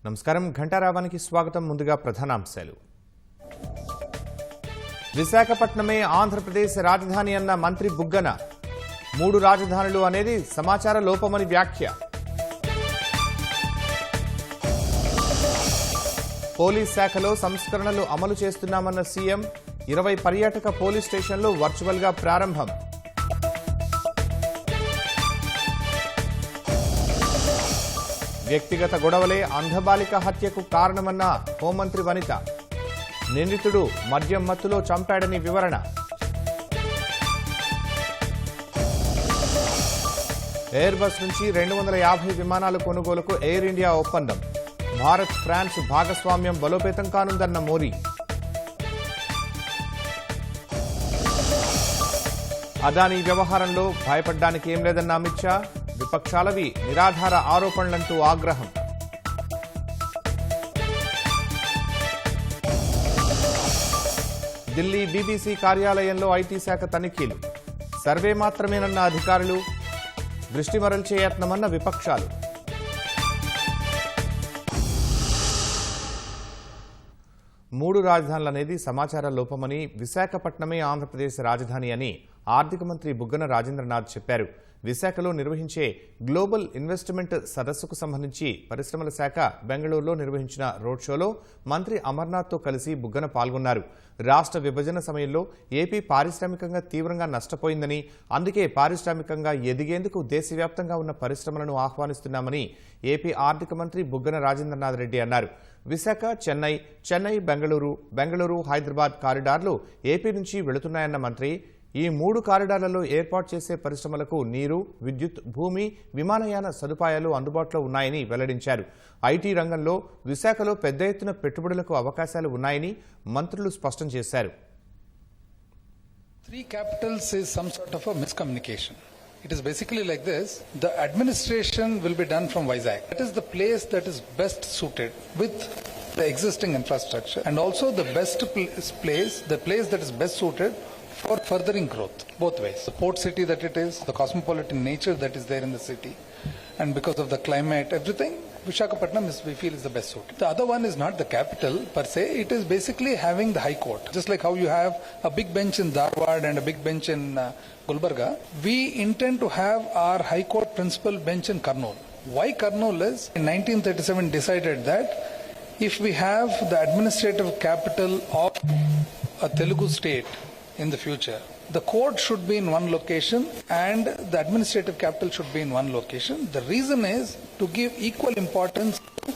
నమస్కారం ఘంటారావానికి స్వాగతం. ముందుగా ప్రధానాంశాలు. విశాఖపట్నమే ఆంధ్రప్రదేశ్ రాజధాని అన్న మంత్రి బుగ్గన. 3 రాజధానులు అనేది సమాచార లోపమని వ్యాఖ్య. పోలీస్ శాఖలో సంస్కరణలు అమలు చేస్తున్నామన్న సీఎం. 20 పర్యాటక పోలీస్ స్టేషన్లు వర్చువల్గా ప్రారంభం. వ్యక్తిగత గొడవలే అంధబాలిక హత్యకు కారణమన్న హోంమంత్రి వనిత. నిందితుడు మద్యం మత్తులో చంపాడని వివరణ. ఎయిర్ బస్ నుంచి 250 విమానాల కొనుగోలుకు ఎయిర్ ఇండియా ఒప్పందం. భారత్ ఫ్రాన్స్ భాగస్వామ్యం బలోపేతం కానుందన్న మోదీ. అదానీ వ్యవహారంలో భయపడ్డానికి ఏం లేదన్న అమిత్ షా. విపక్షాలవి నిరాధార ఆరోపణలంటూ ఆగ్రహం. ఢిల్లీ బీబీసీ కార్యాలయంలో ఐటీ శాఖ తనిఖీలు. సర్వే మాత్రమేనన్న అధికారులు. దృష్టి మరల్చే యత్నమన్న విపక్షాలు. మూడు రాజధానులు అనేది సమాచార లోపమని, విశాఖపట్నమే ఆంధ్రప్రదేశ్ రాజధాని అని ఆర్థిక మంత్రి బుగ్గన రాజేంద్రనాథ్ చెప్పారు. విశాఖలో నిర్వహించే గ్లోబల్ ఇన్వెస్ట్మెంట్ సదస్సుకు సంబంధించి పరిశ్రమల శాఖ బెంగళూరులో నిర్వహించిన రోడ్ షోలో మంత్రి అమర్నాథ్తో కలిసి బుగ్గన పాల్గొన్నారు. రాష్ట్ర విభజన సమయంలో ఏపీ పారిశ్రామికంగా తీవ్రంగా నష్టపోయిందని, అందుకే పారిశ్రామికంగా ఎదిగేందుకు దేశవ్యాప్తంగా ఉన్న పరిశ్రమలను ఆహ్వానిస్తున్నామని ఏపీ ఆర్థిక మంత్రి బుగ్గన రాజేంద్రనాథ్ రెడ్డి అన్నారు. విశాఖ చెన్నై బెంగళూరు హైదరాబాద్ కారిడార్లు ఏపీ నుంచి వెళుతున్నాయన్న మంత్రి, ఈ 3 కారిడార్లలో ఏర్పాటు చేసే పరిశ్రమలకు నీరు, విద్యుత్, భూమి, విమానయాన సదుపాయాలు అందుబాటులో ఉన్నాయని వెల్లడించారు. ఐటీ రంగంలో విశాఖలో పెద్ద ఎత్తున పెట్టుబడులకు అవకాశాలు ఉన్నాయని మంత్రులు స్పష్టం చేశారు. 3 capitals is some sort of a miscommunication. It is basically like this. The administration will be done from Vizag. That is the place that is best suited with the existing infrastructure, and also the best place, the place that is best suited for furthering growth, both ways. The port city that it is, the cosmopolitan nature that is there in the city, and because of the climate, everything, Visakhapatnam we feel is the best suited. The other one is not the capital per se, it is basically having the high court. Just like how you have a big bench in Dharwad and a big bench in Gulbarga, we intend to have our high court principal bench in Kurnool. Why Kurnool is, in 1937 decided that if we have the administrative capital of a Telugu state in the future, the court should be in one location and the administrative capital should be in one location. The reason is to give equal importance to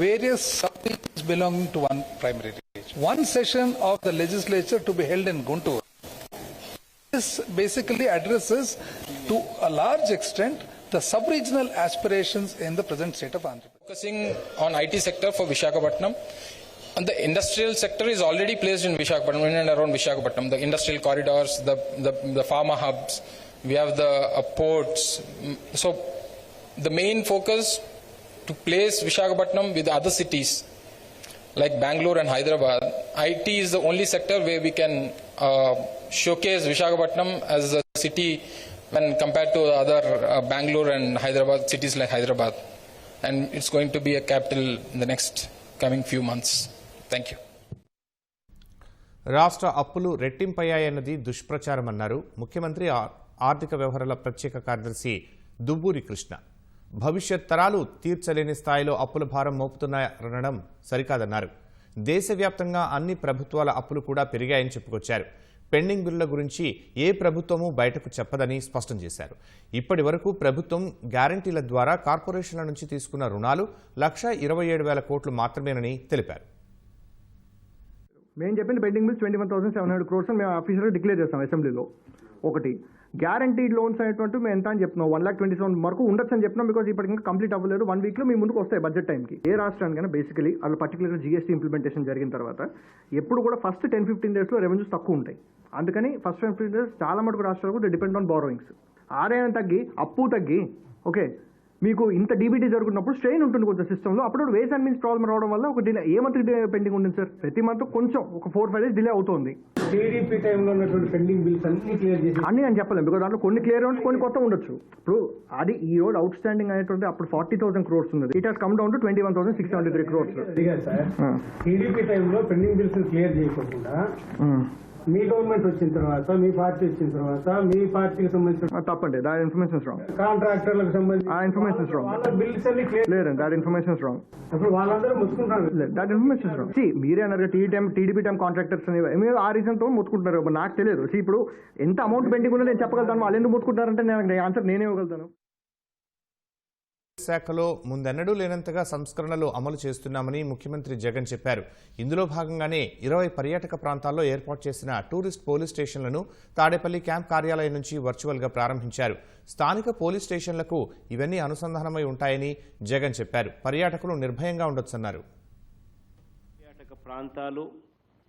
various sub-regions belonging to one primary region. One session of the legislature to be held in Guntur. This basically addresses to a large extent the sub-regional aspirations in the present state of Andhra Pradesh. Focusing on IT sector for Visakhapatnam. And the industrial sector is already placed in Visakhapatnam, in and around Visakhapatnam. The industrial corridors, the pharma hubs, we have the ports. So the main focus to place Visakhapatnam with other cities like Bangalore and Hyderabad. IT is the only sector where we can showcase Visakhapatnam as a city when compared to other Bangalore and Hyderabad cities like Hyderabad. And it's going to be a capital in the next coming few months. Thank you. రాష్ట్ర అప్పులు రెట్టింపయ్యాయన్నది దుష్ప్రచారమన్నారు ముఖ్యమంత్రి ఆర్థిక వ్యవహారాల ప్రత్యేక కార్యదర్శి దుబ్బూరి కృష్ణ. భవిష్యత్ తరాలు తీర్చలేని స్థాయిలో అప్పుల భారం మోపుతున్నారనడం సరికాదన్నారు. దేశవ్యాప్తంగా అన్ని ప్రభుత్వాల అప్పులు కూడా పెరిగాయని చెప్పుకొచ్చారు. పెండింగ్ బిల్లుల గురించి ఏ ప్రభుత్వమూ బయటకు చెప్పదని స్పష్టం చేశారు. ఇప్పటి వరకు ప్రభుత్వం గ్యారంటీల ద్వారా కార్పొరేషన్ల నుంచి తీసుకున్న రుణాలు 1,27,000 కోట్లు మాత్రమేనని తెలిపారు. మేము చెప్పిన పెండింగ్ బిల్స్ 21,700 crores మేము ఆఫీసర్గా డిక్లేర్ చేస్తాం అసెంబ్లీలో. ఒకటి గ్యారంటీడ్ లోన్స్ అనేటువంటి మేము ఎంత అని చెప్తున్నాం, 1,27,000 వరకు ఉండొచ్చు అని చెప్తున్నాం. బికాజ్ ఇప్పటికి ఇంకా కంప్లీట్ అవ్వలేదు. 1 weekలో మీ ముందుకు వస్తాయి బడ్జెట్ టైంకి. ఏ రాష్ట్రానికైనా బేసికలీ అలా పర్టికులర్గా జీఎస్టీ ఇంప్లిమెంటేషన్ జరిగిన తర్వాత ఎప్పుడు కూడా ఫస్ట్ 10-15 daysలో రెవెన్యూస్ తక్కువ ఉంటాయి. అందుకని ఫస్ట్ 15 days చాలా మటుకు రాష్ట్రాలు కూడా డిపెండ్ ఆన్ బారోయింగ్స్. ఆదాయం తగ్గి అప్పు తగ్గి ఓకే మీకు ఇంత డీబీటీ జరుగుతున్నప్పుడు స్ట్రెయిన్ ఉంటుంది కొంచెం సిస్టంలో. అప్పుడు వేస్ అండ్ మీన్స్ ప్రాబ్లం రావడం వల్ల ఒక డిలే ఏ మంత్ పెండింగ్ ఉంటుంది సార్? ప్రతి మంత్ కొంచెం ఒక 4-5 days డిలే అవుతుంది. టీడీపీ టైంలో ఉన్నటువంటి పెండింగ్ బిల్స్ అన్ని క్లియర్ చేసి అన్ని నేను చెప్పలేము, బికాజ్ దాంట్లో కొన్ని క్లియర్ అవ్వచ్చు, కొన్ని కొత్త ఉండొచ్చు. ఇప్పుడు అది ఈ రోజు అవుట్ స్టాండింగ్ అనేటువంటి అప్పుడు 40,000 crores ఉన్నది. It has come down to 21,673 crores. అడిగారు సార్. టీడీపీ టైంలో పెండింగ్ బిల్స్ క్లియర్ చేయకుండా మీ గవర్నమెంట్ వచ్చిన తర్వాత, మీ పార్టీ వచ్చిన తర్వాత, మీ పార్టీకి సంబంధించిన తప్పండి, దాని ఇన్ఫర్మేషన్ రాంగ్. కాంట్రాక్టర్లకు సంబంధించి ఆ ఇన్ఫర్మేషన్ రాంగ్. వాళ్ళ బిల్స్ అన్ని క్లియర్ లేదండి, దాని ఇన్ఫర్మేషన్ రాంగ్. అప్పుడు వాళ్ళందరూ ముట్టుకుంటారు. దాని ఇన్ఫర్మేషన్ రాంగ్. మీరే అన్నారు టీడీపీ టైం కాంట్రాక్టర్స్ అని, మీరు ఆ రీజన్ తో ముట్టుకుంటున్నారు. నాకు తెలియదు. ఇప్పుడు ఎంత అమౌంట్ పెండింగ్ ఉందో నేను చెప్పగలుగుతాను, వాళ్ళు ఎందుకు ముట్టుకుంటారంటే నేను ఆన్సర్ నేనే ఇవ్వగలుగుతాను. శాఖలో ముందెన్నడూ లేనంతగా సంస్కరణలు అమలు చేస్తున్నామని ముఖ్యమంత్రి జగన్ చెప్పారు. ఇందులో భాగంగానే 20 పర్యాటక ప్రాంతాల్లో ఏర్పాటు చేసిన టూరిస్ట్ పోలీస్ స్టేషన్లను తాడేపల్లి క్యాంప్ కార్యాలయం నుంచి వర్చువల్గా ప్రారంభించారు. స్థానిక పోలీస్ స్టేషన్లకు ఇవన్నీ అనుసంధానమై ఉంటాయని జగన్ చెప్పారు. పర్యాటకులు నిర్భయంగా ఉండొచ్చన్నారు. పర్యాటక ప్రాంతాలు,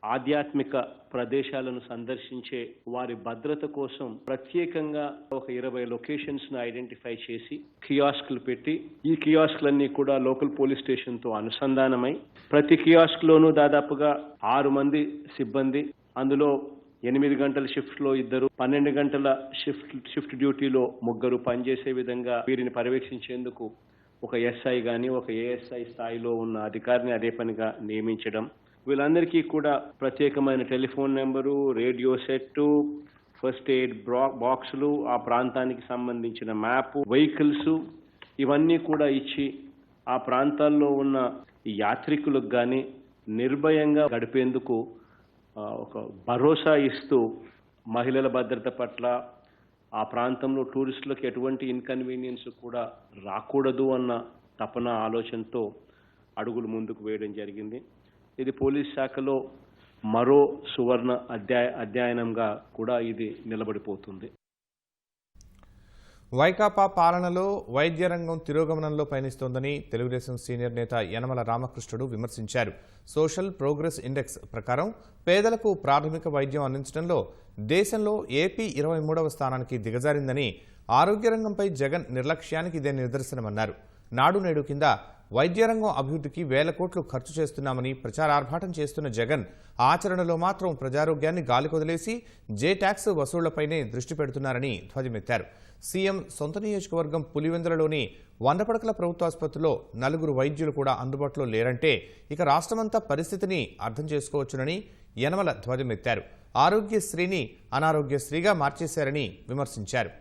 ఆధ్యాత్మిక ప్రదేశాలను సందర్శించే వారి భద్రత కోసం ప్రత్యేకంగా ఒక 20 లొకేషన్స్ ను ఐడెంటిఫై చేసి కియాస్క్లు పెట్టి, ఈ కియాస్క్లన్నీ కూడా లోకల్ పోలీస్ స్టేషన్ తో అనుసంధానమై, ప్రతి కియాస్క్ లోనూ దాదాపుగా 6 మంది సిబ్బంది, అందులో 8 గంటల షిఫ్ట్ లో 2, 12 గంటల షిఫ్ట్ డ్యూటీలో 3 పనిచేసే విధంగా వీరిని పర్యవేక్షించేందుకు ఒక ఎస్ఐ గాని, ఒక ఏఎస్ఐ స్థాయిలో ఉన్న అధికారిని అదే పనిగా నియమించడం. వీళ్ళందరికీ కూడా ప్రత్యేకమైన telephone number, radio set, first aid బాక్సులు, ఆ ప్రాంతానికి సంబంధించిన మ్యాప్, వెహికల్స్ ఇవన్నీ కూడా ఇచ్చి ఆ ప్రాంతాల్లో ఉన్న యాత్రికులకు కానీ నిర్భయంగా గడిపేందుకు ఒక భరోసా ఇస్తూ, మహిళల భద్రత పట్ల, ఆ ప్రాంతంలో టూరిస్టులకు ఎటువంటి ఇన్కన్వీనియన్స్ కూడా రాకూడదు అన్న తపన, ఆలోచనతో అడుగులు ముందుకు వేయడం జరిగింది. ఇది పోలీస్ శాఖలో మరో సువర్ణ అధ్యయనంగా కూడా ఇది నిలబడిపోతుంది. వైకాపా పాలనలో వైద్య రంగం తిరోగమనంలో పయనిస్తోందని తెలుగుదేశం సీనియర్ నేత యనమల రామకృష్ణుడు విమర్శించారు. సోషల్ ప్రోగ్రెస్ ఇండెక్స్ ప్రకారం పేదలకు ప్రాథమిక వైద్యం అందించడంలో దేశంలో ఏపీ 23వ స్థానానికి దిగజారిందని, ఆరోగ్య రంగంపై జగన్ నిర్లక్ష్యానికి ఇదే నిదర్శనమన్నారు. నాడు నేడు కింద వైద్య రంగం అభివృద్ధికి 1,000 కోట్లు ఖర్చు చేస్తున్నామని ప్రచారార్భాటం చేస్తున్న జగన్ ఆచరణలో మాత్రం ప్రజారోగ్యాన్ని గాలికొదిలేసి జే ట్యాక్స్ వసూళ్లపైనే దృష్టి పెడుతున్నారని ధ్వజమెత్తారు. సీఎం సొంత నియోజకవర్గం పులివెందులలోని 100 పడకల ప్రభుత్వాసుపత్రిలో 4 వైద్యులు కూడా అందుబాటులో లేరంటే ఇక రాష్ట్రమంతా పరిస్థితిని అర్థం చేసుకోవచ్చునని యనమల ధ్వజమెత్తారు. ఆరోగ్యశ్రీని అనారోగ్యశ్రీగా మార్చేశారని విమర్శించారు.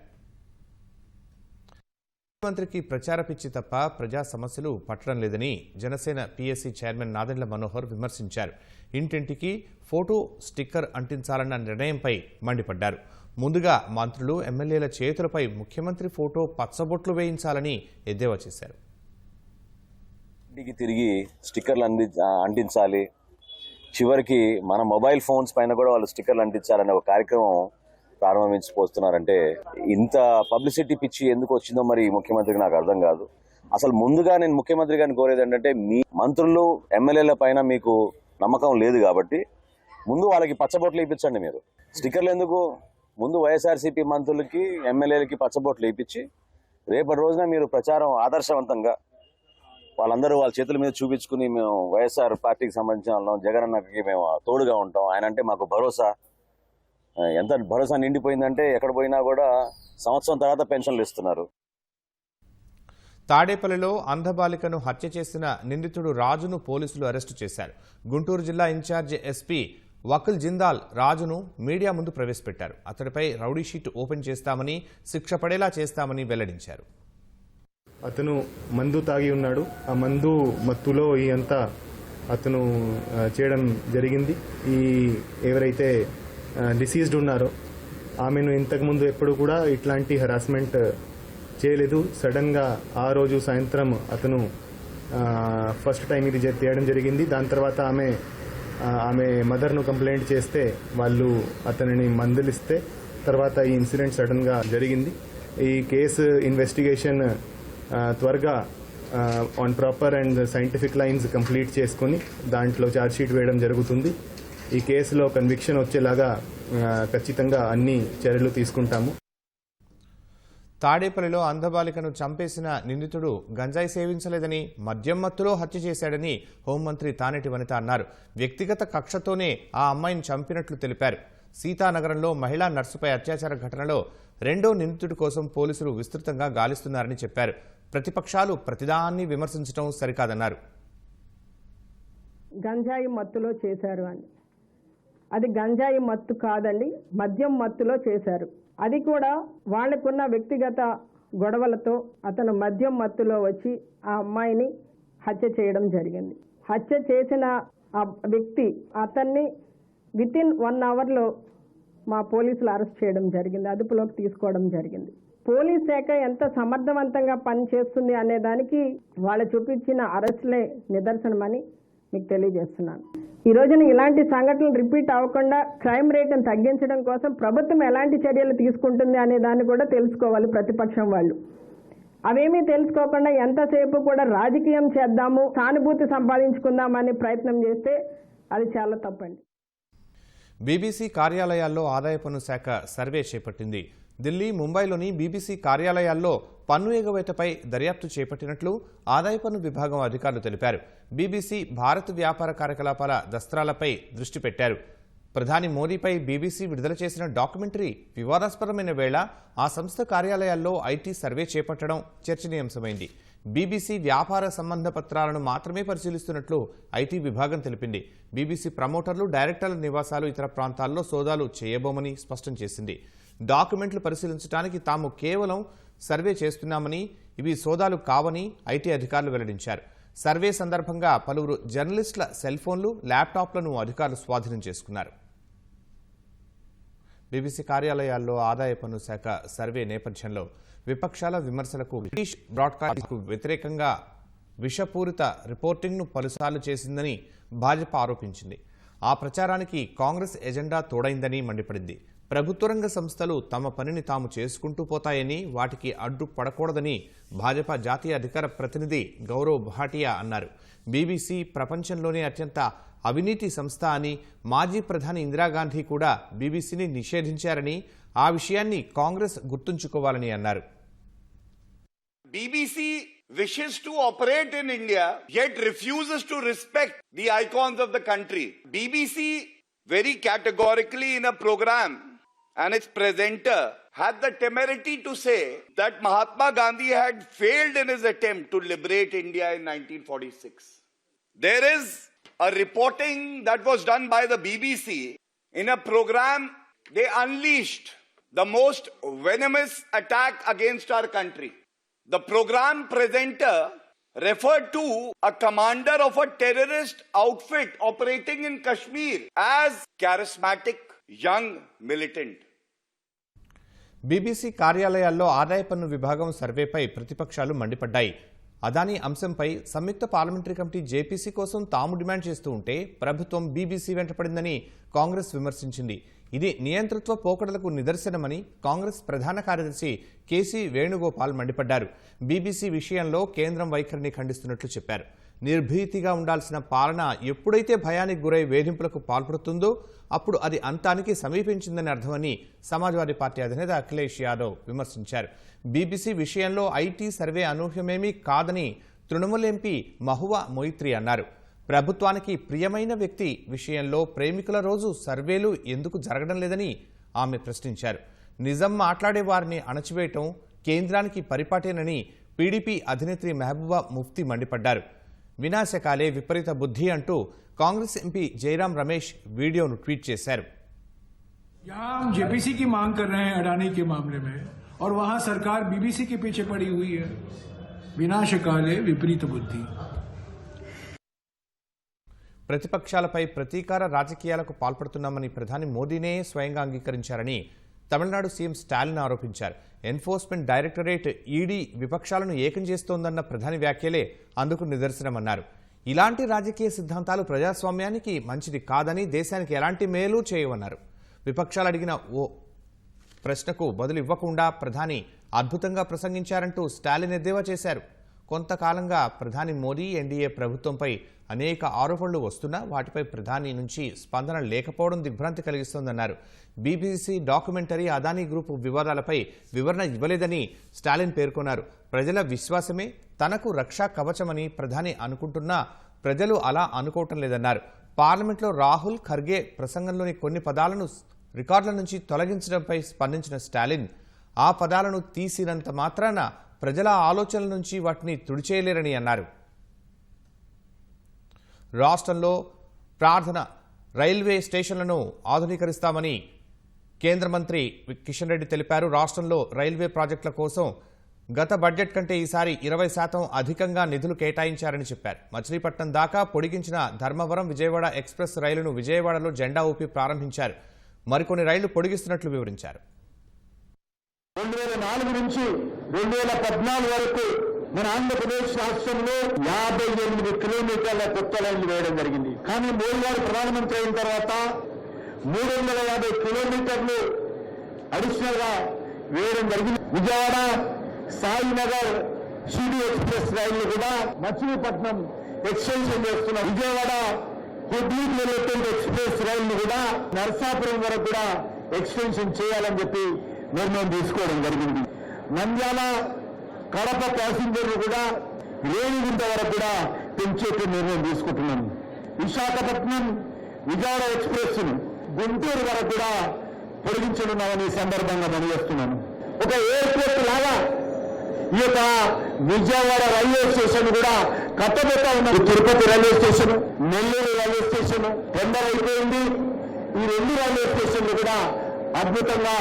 ముఖ్యమంత్రికి ప్రచార పిచ్చి తప్ప ప్రజా సమస్యలు పట్టడం లేదని జనసేన పీఎస్సీ చైర్మన్ నాదెండ్ల మనోహర్ విమర్శించారు. ఇంటింటికి ఫోటో స్టిక్కర్ అంటించాలన్న నిర్ణయంపై మండిపడ్డారు. ముందుగా మంత్రులు, ఎమ్మెల్యేల చేతులపై ముఖ్యమంత్రి ఫోటో పచ్చబొట్లు వేయించాలని ఎద్దేవా చేశారు. ఇంటికి తిరిగి స్టిక్కర్లు అంటించాలి, చివరికి మన మొబైల్ ఫోన్స్ పైన కూడా వాళ్ళు స్టిక్కర్లు అంటించాలనే ఒక కార్యక్రమం ప్రారంభించిపోతున్నారంటే ఇంత పబ్లిసిటీ పిచ్చి ఎందుకు వచ్చిందో మరి ముఖ్యమంత్రికి నాకు అర్థం కాదు. అసలు ముందుగా నేను ముఖ్యమంత్రి గారిని కోరేది ఏంటంటే, మీ మంత్రులు, ఎమ్మెల్యేల పైన మీకు నమ్మకం లేదు కాబట్టి ముందు వాళ్ళకి పచ్చబొట్లు వేయించండి. మీరు స్టిక్కర్లు ఎందుకు? ముందు వైఎస్ఆర్సీపీ మంత్రులకి, ఎమ్మెల్యేలకి పచ్చబొట్లు వేయించి రేపటి రోజున మీరు ప్రచారం ఆదర్శవంతంగా వాళ్ళందరూ వాళ్ళ చేతుల మీద చూపించుకుని, మేము వైఎస్ఆర్ పార్టీకి సంబంధించిన వాళ్ళం, జగన్ అన్నకి మేము తోడుగా ఉంటాం, ఆయన అంటే మాకు భరోసా. ఎంత భరోసా నిండిపోయిందంటే ఎక్కడ పోయినా కూడా సంవత్సరం తర్వాత పెన్షన్లు ఇస్తున్నారు. తాడేపల్లిలో అంధబాలికను హత్య చేసిన నిందితుడు రాజును పోలీసులు అరెస్టు చేశారు. గుంటూరు జిల్లా ఇన్ఛార్జ్ ఎస్పీ వకుల్ జిందాల్ రాజును మీడియా ముందు ప్రవేశపెట్టారు. అతడిపై రౌడీ షీట్ ఓపెన్ చేస్తామని, శిక్ష పడేలా చేస్తామని వెల్లడించారు. అతను మందు తాగి ఉన్నాడు. ఆ మందు మత్తులో ఈ అంతా అతను చేయడం జరిగింది. ఈ ఎవరైతే డిసీజ్డ్ ఉన్నారో ఆమెను ఇంతకుముందు ఎప్పుడు కూడా ఇట్లాంటి హరాస్మెంట్ చేయలేదు. సడన్గా ఆ రోజు సాయంత్రం అతను ఫస్ట్ టైం ఇది చేయడం జరిగింది. దాని తర్వాత ఆమె మదర్ను కంప్లైంట్ చేస్తే వాళ్ళు అతనిని మందులిస్తే తర్వాత ఈ ఇన్సిడెంట్ సడన్గా జరిగింది. ఈ కేసు ఇన్వెస్టిగేషన్ త్వరగా on proper and scientific lines complete చేసుకుని దాంట్లో ఛార్జ్షీట్ వేయడం జరుగుతుంది. ఈ కేసులో కన్విక్షన్ వచ్చేలాగా ఖచ్చితంగా అన్ని చర్యలు తీసుకుంటాము. తాడేపల్లిలో అందబాలికను చంపేసిన నిందితుడు గంజాయి సేవించలేదని, మద్యం మత్తులో హత్య చేశాడని హోంమంత్రి తానేటి వనిత అన్నారు. వ్యక్తిగత కక్షతోనే ఆ అమ్మాయిని చంపినట్లు తెలిపారు. సీతానగరంలో మహిళా నర్సుపై అత్యాచార ఘటనలో రెండో నిందితుడి కోసం పోలీసులు విస్తృతంగా గాలిస్తున్నారని చెప్పారు. ప్రతిపక్షాలు ప్రతిదాన్ని విమర్శించడం సరికాదన్నారు. గంజాయి మత్తులో చేశారు అని, అది గంజాయి మత్తు కాదండి, మద్యం మత్తులో చేశారు. అది కూడా వాళ్ళకున్న వ్యక్తిగత గొడవలతో అతను మద్యం మత్తులో వచ్చి ఆ అమ్మాయిని హత్య చేయడం జరిగింది. హత్య చేసిన ఆ వ్యక్తి అతన్ని వితిన్ 1 అవర్లో మా పోలీసులు అరెస్ట్ చేయడం జరిగింది, అదుపులోకి తీసుకోవడం జరిగింది. పోలీస్ శాఖ ఎంత సమర్థవంతంగా పనిచేస్తుంది అనే దానికి వాళ్ళు చూపించిన అరెస్టులే నిదర్శనమని మీకు తెలియజేస్తున్నాను. ఈ రోజున ఇలాంటి సంఘటనలు రిపీట్ అవ్వకుండా క్రైమ్ రేట్ను తగ్గించడం కోసం ప్రభుత్వం ఎలాంటి చర్యలు తీసుకుంటుంది అనే దాన్ని కూడా తెలుసుకోవాలి ప్రతిపక్షం వాళ్ళు. అవేమీ తెలుసుకోకుండా ఎంతసేపు కూడా రాజకీయం చేద్దాము, సానుభూతి సంపాదించుకుందామనే ప్రయత్నం చేస్తే అది చాలా తప్పండి. బీబీసీ కార్యాలయాల్లో ఆదాయ పన్ను శాఖ సర్వే చేపట్టింది. ఢిల్లీ, ముంబైలోని బీబీసీ కార్యాలయాల్లో పన్ను ఎగవేతపై దర్యాప్తు చేపట్టినట్లు ఆదాయ పన్ను విభాగం అధికారులు తెలిపారు. బీబీసీ భారత్ వ్యాపార కార్యకలాపాల దస్త్రాలపై దృష్టి పెట్టారు. ప్రధాని మోదీపై బీబీసీ విడుదల చేసిన డాక్యుమెంటరీ వివాదాస్పదమైన వేళ ఆ సంస్థ కార్యాలయాల్లో ఐటీ సర్వే చేపట్టడం చర్చనీయాంశమైంది. బీబీసీ వ్యాపార సంబంధ పత్రాలను మాత్రమే పరిశీలిస్తున్నట్లు ఐటీ విభాగం తెలిపింది. బీబీసీ ప్రమోటర్లు, డైరెక్టర్ల నివాసాలు, ఇతర ప్రాంతాల్లో సోదాలు చేయబోమని స్పష్టం చేసింది. డాక్యుమెంట్లు పరిశీలించడానికి తాము కేవలం సర్వే చేస్తున్నామని, ఇవి సోదాలు కావని ఐటీ అధికారులు వెల్లడించారు. సర్వే సందర్భంగా పలువురు జర్నలిస్టుల సెల్ ఫోన్లు, ల్యాప్టాప్లను అధికారులు స్వాధీనం చేసుకున్నారు. బీబీసీ కార్యాలయాల్లో ఆదాయ పన్ను శాఖ సర్వే నేపథ్యంలో విపక్షాల విమర్శలకు బ్రిటిష్ బ్రాడ్కాస్ట్కు వ్యతిరేకంగా విషపూరిత రిపోర్టింగ్ను పలుసార్లు చేసిందని భాజపా ఆరోపించింది. ఆ ప్రచారానికి కాంగ్రెస్ ఎజెండా తోడైందని మండిపడింది. ప్రభుత్వ రంగ సంస్థలు తమ పనిని తాము చేసుకుంటూ పోతాయని, వాటికి అడ్డు పడకూడదని భాజపా జాతీయ అధికార ప్రతినిధి గౌరవ్ భాటియా అన్నారు. బీబీసీ ప్రపంచంలోనే అత్యంత అవినీతి సంస్థ అని, మాజీ ప్రధాని ఇందిరాగాంధీ కూడా బీబీసీని నిషేధించారని, ఆ విషయాన్ని కాంగ్రెస్ గుర్తుంచుకోవాలని అన్నారు. BBC wishes to operate in India yet refuses to respect the icons of the country. BBC very categorically in a program and its presenter had the temerity to say that Mahatma Gandhi had failed in his attempt to liberate India in 1946. There is a reporting that was done by the BBC. In a program, they unleashed the most venomous attack against our country. The program presenter referred to a commander of a terrorist outfit operating in Kashmir as charismatic young militant. BBC కార్యాలయాల్లో ఆదాయ పన్ను విభాగం సర్వేపై ప్రతిపక్షాలు మండిపడ్డాయి. అదానీ అంశంపై సంయుక్త parliamentary committee JPC కోసం తాము demand చేస్తూ ఉంటే ప్రభుత్వం బీబీసీ వెంటపడిందని కాంగ్రెస్ విమర్శించింది. ఇది నియంతృత్వ పోకడలకు నిదర్శనమని కాంగ్రెస్ ప్రధాన కార్యదర్శి కేసీ వేణుగోపాల్ మండిపడ్డారు. బీబీసీ విషయంలో కేంద్రం వైఖరిని ఖండిస్తున్నట్లు చెప్పారు. నిర్భీతిగా ఉండాల్సిన పాలన ఎప్పుడైతే భయానికి గురై వేధింపులకు పాల్పడుతుందో అప్పుడు అది అంతానికి సమీపించిందని అర్థమని సమాజ్వాదీ పార్టీ అధినేత అఖిలేష్ యాదవ్ విమర్శించారు. బీబీసీ విషయంలో ఐటీ సర్వే అనూహ్యమేమీ కాదని తృణమూల్ ఎంపీ మహువా మొయిత్రీ అన్నారు. ప్రభుత్వానికి ప్రియమైన వ్యక్తి విషయంలో ప్రేమికుల రోజు సర్వేలు ఎందుకు జరగడం లేదని ఆమె ప్రశ్నించారు. నిజం మాట్లాడే వారిని అణచివేయటం కేంద్రానికి పరిపాటేనని పీడీపీ అధినేత్రి మెహబూబా ముఫ్తీ మండిపడ్డారు. వినాశకాలే విపరీత బుద్ధి అంటూ కాంగ్రెస్ ఎంపీ జయరాం రమేష్ వీడియోను ట్వీట్ చేశారు. यहाँ हम जेपीसी की मांग कर रहे हैं अडानी के मामले में और वहां सरकार बीबीसी के पीछे पड़ी हुई है. विनाशकाले विपरीत बुद्धि. ప్రతిపక్షాలపై ప్రతీకార రాజకీయాలకు పాల్పడుతున్నామని ప్రధాని మోదీనే స్వయంగా అంగీకరించారని తమిళనాడు సీఎం స్టాలిన్ ఆరోపించారు. ఎన్ఫోర్స్మెంట్ డైరెక్టరేట్ ఈడీ విపక్షాలను ఏకం చేస్తోందన్న ప్రధాని వ్యాఖ్యలే అందుకు నిదర్శనమన్నారు. ఇలాంటి రాజకీయ సిద్ధాంతాలు ప్రజాస్వామ్యానికి మంచిది కాదని, దేశానికి ఎలాంటి మేలు చేయవన్నారు. విపక్షాలు అడిగిన ఓ ప్రశ్నకు బదులు ఇవ్వకుండా ప్రధాని అద్భుతంగా ప్రసంగించారంటూ స్టాలిన్ ఎద్దేవా చేశారు. కొంతకాలంగా ప్రధాని మోదీ ఎన్డీఏ ప్రభుత్వంపై అనేక ఆరోపణలు వస్తున్నా వాటిపై ప్రధాని నుంచి స్పందన లేకపోవడం దిగ్భ్రాంతి కలిగిస్తోందన్నారు. బీబీసీ డాక్యుమెంటరీ అదానీ గ్రూప్ వివాదాలపై వివరణ ఇవ్వలేదని స్టాలిన్ పేర్కొన్నారు. ప్రజల విశ్వాసమే తనకు రక్షా కవచమని ప్రధాని అనుకుంటున్నా ప్రజలు అలా అనుకోవటం లేదన్నారు. పార్లమెంట్లో రాహుల్ ఖర్గే ప్రసంగంలోని కొన్ని పదాలను రికార్డుల నుంచి తొలగించడంపై స్పందించిన స్టాలిన్ ఆ పదాలను తీసినంత మాత్రాన ప్రజల ఆలోచనల నుంచి వాటిని తుడిచేయలేరని అన్నారు. రాష్ట్రంలో ప్రార్థన రైల్వే స్టేషన్లను ఆధునీకరిస్తామని కేంద్ర మంత్రి కిషన్ రెడ్డి తెలిపారు. రాష్ట్రంలో రైల్వే ప్రాజెక్టుల కోసం గత బడ్జెట్ కంటే ఈసారి 20% అధికంగా నిధులు కేటాయించారని చెప్పారు. మచిలీపట్నం దాకా పొడిగించిన ధర్మవరం విజయవాడ ఎక్స్ప్రెస్ రైలును విజయవాడలో జెండా ఊపి ప్రారంభించారు. మరికొన్ని రైళ్లు పొడిగిస్తున్నట్లు వివరించారు. 2004 నుంచి 2014 వరకు మన ఆంధ్రప్రదేశ్ రాష్ట్రంలో 58 కిలోమీటర్ల కొత్త లైన్లు వేయడం జరిగింది. కానీ మోడీ గారు ప్రధానమంత్రి అయిన తర్వాత 350 కిలోమీటర్లు అడిషనల్ గా వేయడం జరిగింది. విజయవాడ సాయినగర్ షిరిడి ఎక్స్ప్రెస్ రైళ్లు కూడా మచిలీపట్నం ఎక్స్టెన్షన్ చేస్తున్నాం. విజయవాడ హుబ్లీకి వెళ్ళేటువంటి ఎక్స్ప్రెస్ రైళ్లు కూడా నరసాపురం వరకు కూడా ఎక్స్టెన్షన్ చేయాలని చెప్పి నిర్ణయం తీసుకోవడం జరిగింది. నంద్యాల కడప ప్యాసింజర్లు కూడా రేణిగుంట వరకు కూడా పెంచేట్టు నిర్ణయం తీసుకుంటున్నాం. విశాఖపట్నం విజయవాడ ఎక్స్ప్రెస్ గుంటూరు వరకు కూడా పొడిగించనున్నామని సందర్భంగా పనిచేస్తున్నాను. ఒక ఎయిర్పోర్ట్ లాగా ఈ యొక్క విజయవాడ రైల్వే స్టేషన్ కూడా కట్టబెట్టా ఉన్నారు. Tirupati railway station, Nellore railway station tender అయిపోయింది. ఈ 2 రైల్వే స్టేషన్లు కూడా అద్భుతంగా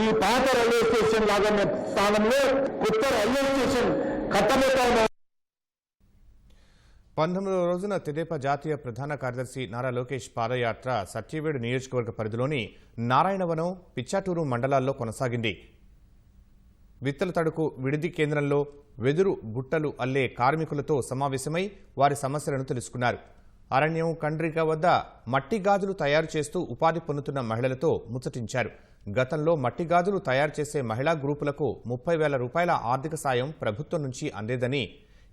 ఈ పాత రైల్వే స్టేషన్ లాగా స్థానంలో కొత్త రైల్వే స్టేషన్ కట్టబెట్టా ఉన్నారు. 19వ రోజున తెదేపా జాతీయ ప్రధాన కార్యదర్శి నారా లోకేష్ పాదయాత్ర సత్యవేడు నియోజకవర్గ పరిధిలోని నారాయణవనం, పిచ్చాటూరు మండలాల్లో కొనసాగింది. విత్తల తడుకు విడిది కేంద్రంలో వెదురు బుట్టలు అల్లే కార్మికులతో సమావేశమై వారి సమస్యలను తెలుసుకున్నారు. అరణ్యం కండ్రిక వద్ద మట్టి గాజులు తయారు చేస్తూ ఉపాధి పొందుతున్న మహిళలతో ముచ్చటించారు. గతంలో మట్టి గాజులు తయారు చేసే మహిళా గ్రూపులకు 30,000 రూపాయల ఆర్థిక సాయం ప్రభుత్వం నుంచి అందేదని,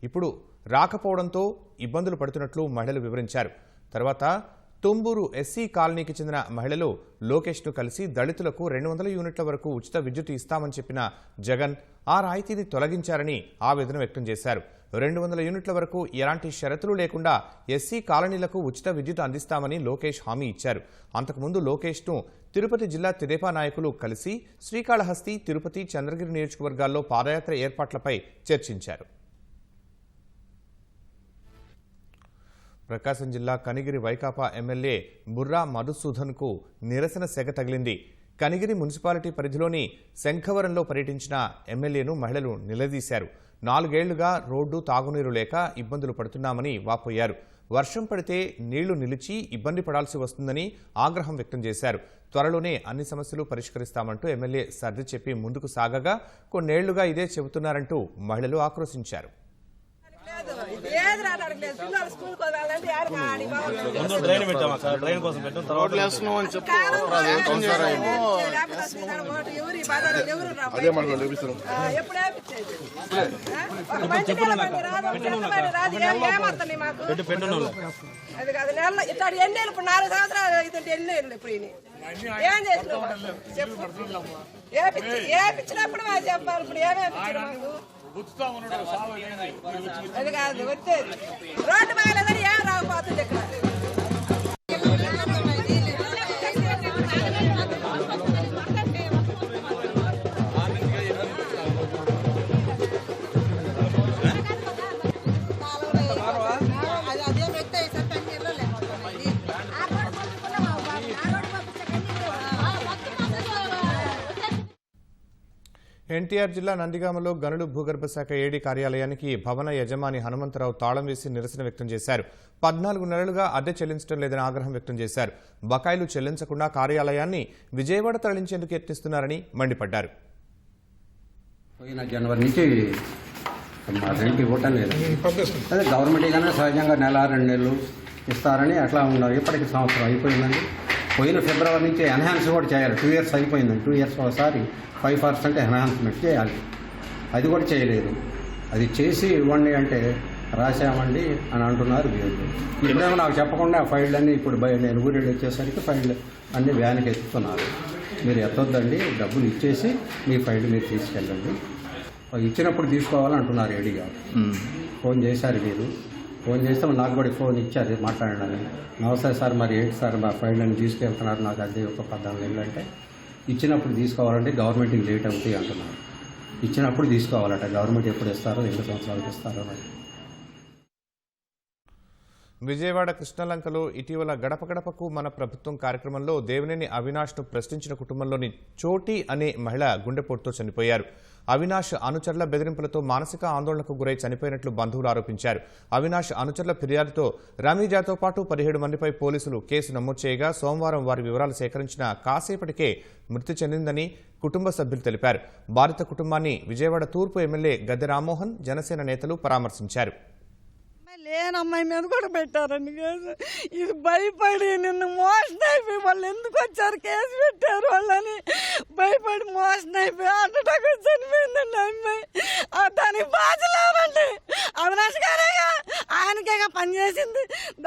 ఇప్పుడు రాకపోవడంతో ఇబ్బందులు పడుతున్నట్లు మహిళలు వివరించారు. తర్వాత తుంబూరు ఎస్సీ కాలనీకి చెందిన మహిళలు లోకేష్ను కలిసి దళితులకు 200 యూనిట్ల వరకు ఉచిత విద్యుత్ ఇస్తామని చెప్పిన జగన్ ఆ రాయితీని తొలగించారని ఆవేదన వ్యక్తం చేశారు. 200 యూనిట్ల వరకు ఎలాంటి షరతులు లేకుండా ఎస్సీ కాలనీలకు ఉచిత విద్యుత్ అందిస్తామని లోకేష్ హామీ ఇచ్చారు. అంతకుముందు లోకేష్ను తిరుపతి జిల్లా తెదేపా నాయకులు కలిసి శ్రీకాళహస్తి, తిరుపతి, చంద్రగిరి నియోజకవర్గాల్లో పాదయాత్ర ఏర్పాట్లపై చర్చించారు. ప్రకాశం జిల్లా కనిగిరి వైకాపా ఎమ్మెల్యే బుర్రా మధుసూదన్కు నిరసన సెగ తగిలింది. కనిగిరి మున్సిపాలిటీ పరిధిలోని శంఖవరంలో పర్యటించిన ఎమ్మెల్యేను మహిళలు నిలదీశారు. 4 ఏళ్లుగా రోడ్డు, తాగునీరు లేక ఇబ్బందులు పడుతున్నామని వాపోయారు. వర్షం పడితే నీళ్లు నిలిచి ఇబ్బంది పడాల్సి వస్తుందని ఆగ్రహం వ్యక్తం చేశారు. త్వరలోనే అన్ని సమస్యలు పరిష్కరిస్తామంటూ ఎమ్మెల్యే సర్ది చెప్పి ముందుకు సాగగా కొన్నేళ్లుగా ఇదే చెబుతున్నారంటూ మహిళలు ఆక్రోశించారు. అది కాదు నెల ఇట్లాంటి ఎన్నేళ్ళు ఇప్పుడు 4 సంవత్సరాలు అవుతుంటే ఎన్నేళ్ళు ఇప్పుడు ఏం చేసినావు ఏపించినప్పుడు మాకు చెప్పాలి. ఇప్పుడు ఏమేపించారు మాకు అది కాదు వచ్చేది రోడ్డు బాగలేదని ఏం రాకపోతుంది ఇక్కడ. ఎన్టీఆర్ జిల్లా నందిగామలో గనులు భూగర్భ శాఖ ఏడీ కార్యాలయానికి భవన యజమాని హనుమంతరావు తాళం వేసి నిరసన వ్యక్తం చేశారు. 14 నెలలుగా అద్దె చెల్లించడం లేదని ఆగ్రహం వ్యక్తం చేశారు. బకాయిలు చెల్లించకుండా కార్యాలయాన్ని విజయవాడ తరలించేందుకు యత్నిస్తున్నారని మండిపడ్డారు. పోయిన జనవరి నుంచి రెంట్ ఇవ్వటం లేదు. అదే గవర్నమెంట్ కానీ సహజంగా నెల 2 నెలలు ఇస్తారని అట్లా ఉన్నారు. ఇప్పటికి సంవత్సరం అయిపోయిందండి. పోయిన ఫిబ్రవరి నుంచి ఎన్హాన్స్ కూడా చేయాలి. 2 ఇయర్స్ అయిపోయిందండి. 2 ఇయర్స్ ఒకసారి 5% ఎన్హాన్స్మెంట్ చేయాలి. అది కూడా చేయలేదు. అది చేసి ఇవ్వండి అంటే రాశామండి అని అంటున్నారు వీళ్ళు. ఇప్పుడేమో నాకు చెప్పకుండా ఆ ఫైళ్ళన్నీ ఇప్పుడు నేను ఊరెళ్ళి వచ్చేసరికి ఫైళ్ళు అన్నీ వ్యాన్కి ఎత్తుతున్నారు. మీరు ఎత్తొద్దండి, డబ్బులు ఇచ్చేసి మీ ఫైల్ మీరు తీసుకెళ్ళండి, ఇచ్చినప్పుడు తీసుకోవాలని అంటున్నారు ఏడీ గారు. ఫోన్ చేశారు మీరు, ఫోన్ చేస్తే నాకు కూడా ఫోన్ ఇచ్చారు మాట్లాడండి. నమస్తే సార్, మరి ఏంటి సార్ మా ఫైల్ అని తీసుకెళ్తున్నారు, నాకు అదే ఒక 14 నెలలు అంటే ఇచ్చినప్పుడు తీసుకోవాలంటే గవర్నమెంట్కి లేట్ అవుతాయి అంటున్నారు. ఇచ్చినప్పుడు తీసుకోవాలట, గవర్నమెంట్ ఎప్పుడు ఇస్తారో 2 సంవత్సరాలకు ఇస్తారో మరి. విజయవాడ కృష్ణలంకలో ఇటీవల గడప గడపకు మన ప్రభుత్వం కార్యక్రమంలో దేవినేని అవినాష్ను ప్రశ్నించిన కుటుంబంలోని చోటి అనే మహిళ గుండెపోటుతో చనిపోయారు. అవినాష్ అనుచరుల బెదిరింపులతో మానసిక ఆందోళనకు గురై చనిపోయినట్లు బంధువులు ఆరోపించారు. అవినాష్ అనుచరుల ఫిర్యాదుతో రమీజాతో పాటు 17 మందిపై పోలీసులు కేసు నమోదు చేయగా సోమవారం వారి వివరాలు సేకరించిన కాసేపటికే మృతి చెందిందని కుటుంబ సభ్యులు తెలిపారు. బాధిత కుటుంబాన్ని విజయవాడ తూర్పు ఎమ్మెల్యే గద్దె రామ్మోహన్, జనసేన నేతలు పరామర్శించారు. లేని అమ్మాయి మీద కూడా పెట్టారండి కేసు. ఇది భయపడి నిన్న మోషన్ అయిపోయి వాళ్ళు ఎందుకు వచ్చారు కేసు పెట్టారు వాళ్ళని భయపడి మోషన్ అయిపోయి అడ్డటాకు చనిపోయిందండి అమ్మాయి. దానికి బాధలేమండి అవినాష్ గారేగా, ఆయనకేగా పనిచేసింది,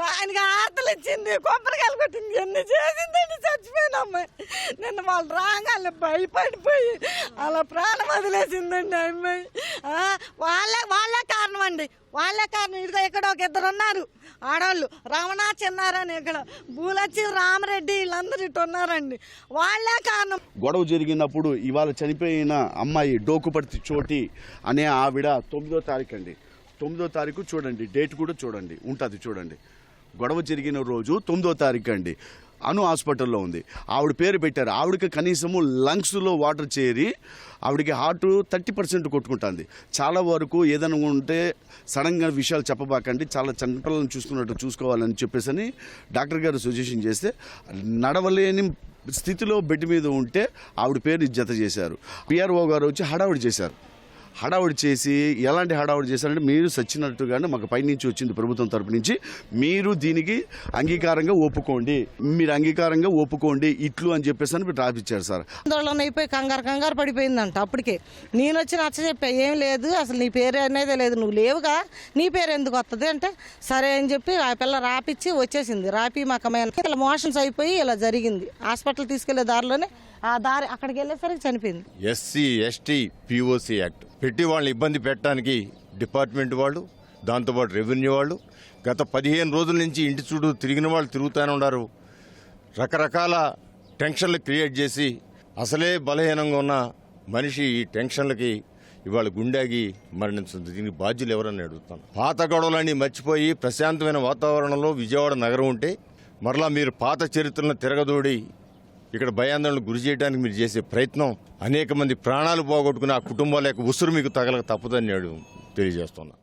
ఆయనకి ఆర్తలు ఇచ్చింది, కొబ్బరికాయలు కొట్టింది, ఎన్ని చేసిందండి చచ్చిపోయిన అమ్మాయి. నిన్న వాళ్ళు రాగానే భయపడిపోయి అలా ప్రాణం వదిలేసిందండి అమ్మాయి. వాళ్ళే కారణం అండి, వాళ్ళే కారణం. ఇదిగో ఇక్కడ ఒక 2 ఉన్నారు ఆడవాళ్ళు, రమణ చిన్నారని, ఇక్కడ బూలచ్చి రామరెడ్డి, వీళ్ళందరూ ఇటు ఉన్నారండి, వాళ్ళే కారణం. గొడవ జరిగినప్పుడు ఇవాళ చనిపోయిన అమ్మాయి డోకుపర్తి చోటి అనే ఆవిడ 9వ తారీఖు అండి. 9వ తారీఖు చూడండి, డేట్ కూడా చూడండి ఉంటుంది చూడండి. గొడవ జరిగిన రోజు 9వ తారీఖు అండి. అను హాస్పిటల్లో ఉంది. ఆవిడ పేరు పెట్టారు. ఆవిడకి కనీసము లంగ్స్లో వాటర్ చేరి ఆవిడకి హార్ట్ 30% కొట్టుకుంటుంది. చాలా వరకు ఏదైనా ఉంటే సడన్గా విషయాలు చెప్పబాకండి, చాలా చంటలను చూసుకున్నట్టు చూసుకోవాలని చెప్పేసి డాక్టర్ గారు సజెషన్ చేస్తే నడవలేని స్థితిలో బెడ్ మీద ఉంటే ఆవిడ పేరు జత చేశారు. పిఆర్ఓ గారు వచ్చి హడావుడి చేశారు. హడావుడి చేసి ఎలాంటి హడావుడి చేశారంటే మీరు సచ్చినట్టుగానే మాకు పైనుంచి వచ్చింది ప్రభుత్వం తరపు నుంచి, మీరు దీనికి అంగీకారంగా ఒప్పుకోండి, మీరు అంగీకారంగా ఒప్పుకోండి ఇట్లు అని చెప్పేసి అని రాపిచ్చారు సార్. ఆందోళన అయిపోయి కంగారు పడిపోయిందంట. అప్పటికే నేను వచ్చి నచ్చ చెప్పా, ఏం లేదు అసలు నీ పేరు అనేది లేదు, నువ్వు లేవుగా నీ పేరు ఎందుకు వస్తుంది అంటే సరే అని చెప్పి ఆ పిల్ల రాపిచ్చి వచ్చేసింది. రాపి మాకమైన ఇలా మోషన్స్ అయిపోయి ఇలా జరిగింది. హాస్పిటల్ తీసుకెళ్లే దారిలోనే ఆ దారి అక్కడికి వెళ్ళేసరికి చనిపోయింది. ఎస్సీ ఎస్టీ పిఓసి యాక్ట్ పెట్టి వాళ్ళని ఇబ్బంది పెట్టడానికి డిపార్ట్మెంట్ వాళ్ళు, దాంతోపాటు రెవెన్యూ వాళ్ళు గత 15 రోజుల నుంచి ఇంటి చుట్టూ తిరిగిన వాళ్ళు తిరుగుతూనే ఉన్నారు. రకరకాల టెన్షన్లు క్రియేట్ చేసి అసలే బలహీనంగా ఉన్న మనిషి ఈ టెన్షన్లకి ఇవాళ గుండెకి మరణించింది. దీనికి బాధ్యులు ఎవరని అడుగుతాను. పాత గొడవలన్నీ మర్చిపోయి ప్రశాంతమైన వాతావరణంలో విజయవాడ నగరం ఉంటే మరలా మీరు పాత చరిత్రలను తిరగదోడి ఇక్కడ భయాందోళనకు గురి చేయడానికి మీరు చేసే ప్రయత్నం అనేక మంది ప్రాణాలు పోగొట్టుకుని ఆ కుటుంబాల యొక్క ఉసురు మీకు తగలక తప్పదని నేను తెలియజేస్తున్నా.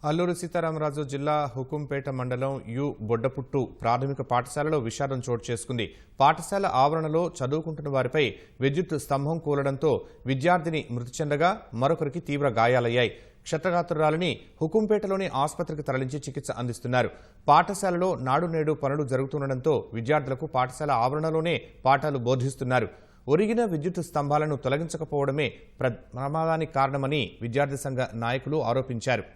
అల్లూరు సీతారామరాజు జిల్లా హుకుంపేట మండలం యు బొడ్డపుట్టు ప్రాథమిక పాఠశాలలో విషాదం చోటు చేసుకుంది. పాఠశాల ఆవరణలో చదువుకుంటున్న వారిపై విద్యుత్ స్తంభం కూలడంతో విద్యార్థిని మృతి చెందగా మరొకరికి తీవ్ర గాయాలయ్యాయి. క్షతగాత్రురాలిని హుకుంపేటలోని ఆసుపత్రికి తరలించి చికిత్స అందిస్తున్నారు. పాఠశాలలో నాడు నేడు పనులు జరుగుతుండటంతో విద్యార్థులకు పాఠశాల ఆవరణలోనే పాఠాలు బోధిస్తున్నారు. ఒరిగిన విద్యుత్ స్తంభాలను తొలగించకపోవడమే ప్రమాదానికి కారణమని విద్యార్థి సంఘ నాయకులు ఆరోపించారు.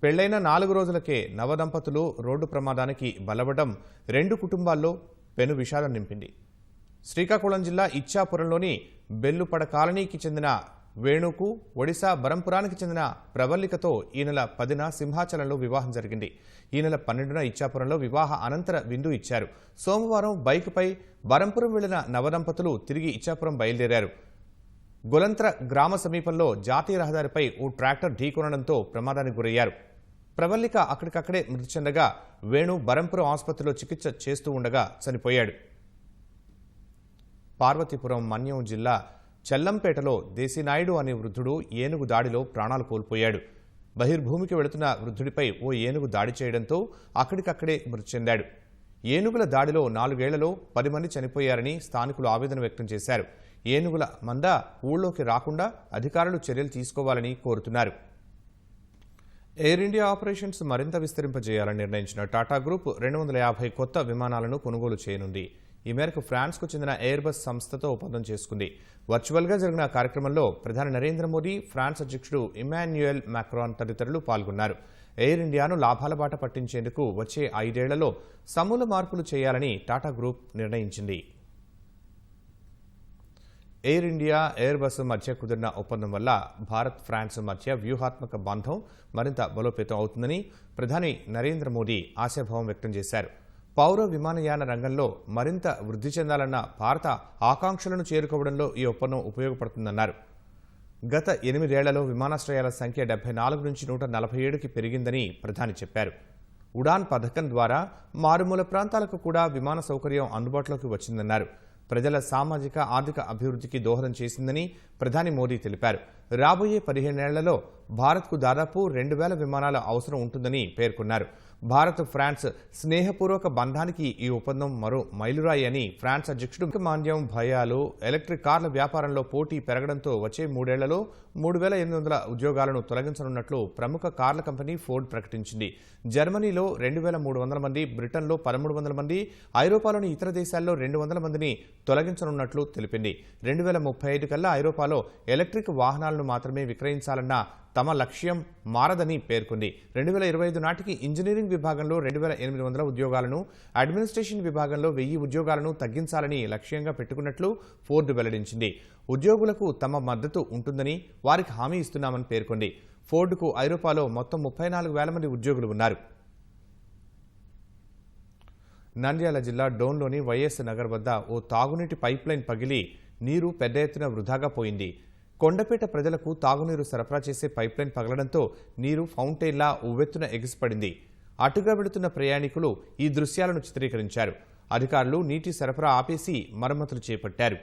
పెళ్లైన 4 రోజులకే నవదంపతులు రోడ్డు ప్రమాదానికి బలవడం 2 కుటుంబాల్లో పెను విషాదం నింపింది. శ్రీకాకుళం జిల్లా ఇచ్చాపురంలోని బెల్లుపడ కాలనీకి చెందిన వేణుకు ఒడిశా బరంపురానికి చెందిన ప్రవల్లికతో ఈ నెల 10న సింహాచలంలో వివాహం జరిగింది. ఈ నెల 12న ఇచ్చాపురంలో వివాహ అనంతర విందు ఇచ్చారు. సోమవారం బైక్పై బరంపురం వెళ్లిన నవదంపతులు తిరిగి ఇచ్చాపురం బయలుదేరారు. గొలంత్ర గ్రామ సమీపంలో జాతీయ రహదారిపై ఓ ట్రాక్టర్ ఢీకొనడంతో ప్రమాదానికి గురయ్యారు. ప్రవల్లిక అక్కడికక్కడే మృతి చెందగా వేణు బరంపురం ఆసుపత్రిలో చికిత్స చేస్తూ ఉండగా చనిపోయాడు. పార్వతీపురం మన్యం జిల్లా చెల్లంపేటలో దేశీనాయుడు అనే వృద్ధుడు ఏనుగు దాడిలో ప్రాణాలు కోల్పోయాడు. బహిర్భూమికి వెళుతున్న వృద్ధుడిపై ఓ ఏనుగు దాడి చేయడంతో అక్కడికక్కడే మృతి చెందాడు. ఏనుగుల దాడిలో 4 ఏళ్లలో 10 మంది చనిపోయారని స్థానికులు ఆవేదన వ్యక్తం చేశారు. ఏనుగుల మంద ఊళ్ళోకి రాకుండా అధికారులు చర్యలు తీసుకోవాలని కోరుతున్నారు. ఎయిర్ ఇండియా ఆపరేషన్స్ మరింత విస్తరింపజేయాలని నిర్ణయించిన టాటా గ్రూప్ 250 కొత్త విమానాలను కొనుగోలు చేయనుంది. ఈ మేరకు ఫ్రాన్స్కు చెందిన ఎయిర్బస్ సంస్థతో ఒప్పందం చేసుకుంది. వర్చువల్గా జరిగిన కార్యక్రమంలో ప్రధాని నరేంద్ర మోదీ, ఫ్రాన్స్ అధ్యక్షుడు ఇమాన్యుయల్ మాక్రాన్ తదితరులు పాల్గొన్నారు. ఎయిర్ ఇండియాను లాభాల బాట పట్టించేందుకు వచ్చే 5 ఏళ్లలో సమూల మార్పులు చేయాలని టాటా గ్రూప్ నిర్ణయించింది. ఎయిర్ ఇండియా, ఎయిర్ బస్ మధ్య కుదిరిన ఒప్పందం వల్ల భారత్, ఫ్రాన్స్ మధ్య వ్యూహాత్మక బంధం మరింత బలోపేతం అవుతుందని ప్రధాని నరేంద్ర మోదీ ఆశాభావం వ్యక్తం చేశారు. పౌర విమానయాన రంగంలో మరింత వృద్ధి చెందాలన్న భారత ఆకాంక్షలను చేరుకోవడంలో ఈ ఒప్పందం ఉపయోగపడుతుందన్నారు. గత 8 ఏళ్లలో విమానాశ్రయాల సంఖ్య 74 నుంచి 147కి పెరిగిందని ప్రధాని చెప్పారు. ఉడాన్ పథకం ద్వారా మారుమూల ప్రాంతాలకు కూడా విమాన సౌకర్యం అందుబాటులోకి వచ్చిందన్నారు. ప్రజల సామాజిక, ఆర్థిక అభివృద్ధికి దోహదం చేసిందని ప్రధాని మోదీ తెలిపారు. రాబోయే 15 ఏళ్లలో భారత్కు దాదాపు 2000 విమానాల అవసరం ఉంటుందని పేర్కొన్నారు. భారత్, ఫ్రాన్స్ స్నేహపూర్వక బంధానికి ఈ ఒప్పందం మరో మైలురాయి అని ఫ్రాన్స్ అధ్యక్షుడు మాంద్యం భయాలు ఎలక్ట్రిక్ కార్ల వ్యాపారంలో పోటీ పెరగడంతో వచ్చే 3 ఏళ్లలో 3800 ఉద్యోగాలను తొలగించనున్నట్లు ప్రముఖ కార్ల కంపెనీ ఫోర్డ్ ప్రకటించింది. జర్మనీలో 2300 మంది, బ్రిటన్లో 1300 మంది, ఐరోపాలోని ఇతర దేశాల్లో 200 మందిని తొలగించనున్నట్లు తెలిపింది. 2035 కల్లా ఐరోపాలో ఎలక్ట్రిక్ వాహనాలను మాత్రమే విక్రయించాలన్న తమ లక్ష్యం మారదని పేర్కొంది. 2025 నాటికి ఇంజనీరింగ్ విభాగంలో 2800 ఉద్యోగాలను, అడ్మినిస్ట్రేషన్ విభాగంలో 1000 ఉద్యోగాలను తగ్గించాలని లక్ష్యంగా పెట్టుకున్నట్లు ఫోర్డ్ వెల్లడించింది. ఉద్యోగులకు తమ మద్దతు ఉంటుందని వారికి హామీ ఇస్తున్నామని పేర్కొంది. ఫోర్డ్కు ఐరోపాలో మొత్తం 34,000 మంది ఉద్యోగులు ఉన్నారు. నంద్యాల జిల్లా డోన్లోని వైఎస్ నగర్ వద్ద ఓ తాగునీటి పైప్లైన్ పగిలి నీరు పెద్ద ఎత్తున వృధాగా పోయింది. కొండపేట ప్రజలకు తాగునీరు సరఫరా చేసే పైప్లైన్ పగలడంతో నీరు ఫౌంటైన్లా ఉవ్వెత్తున ఎగిసిపడింది. అటుగా వెళుతున్న ప్రయాణికులు ఈ దృశ్యాలను చిత్రీకరించారు. అధికారులు నీటి సరఫరా ఆపేసి మరమ్మతులు చేపట్టారు.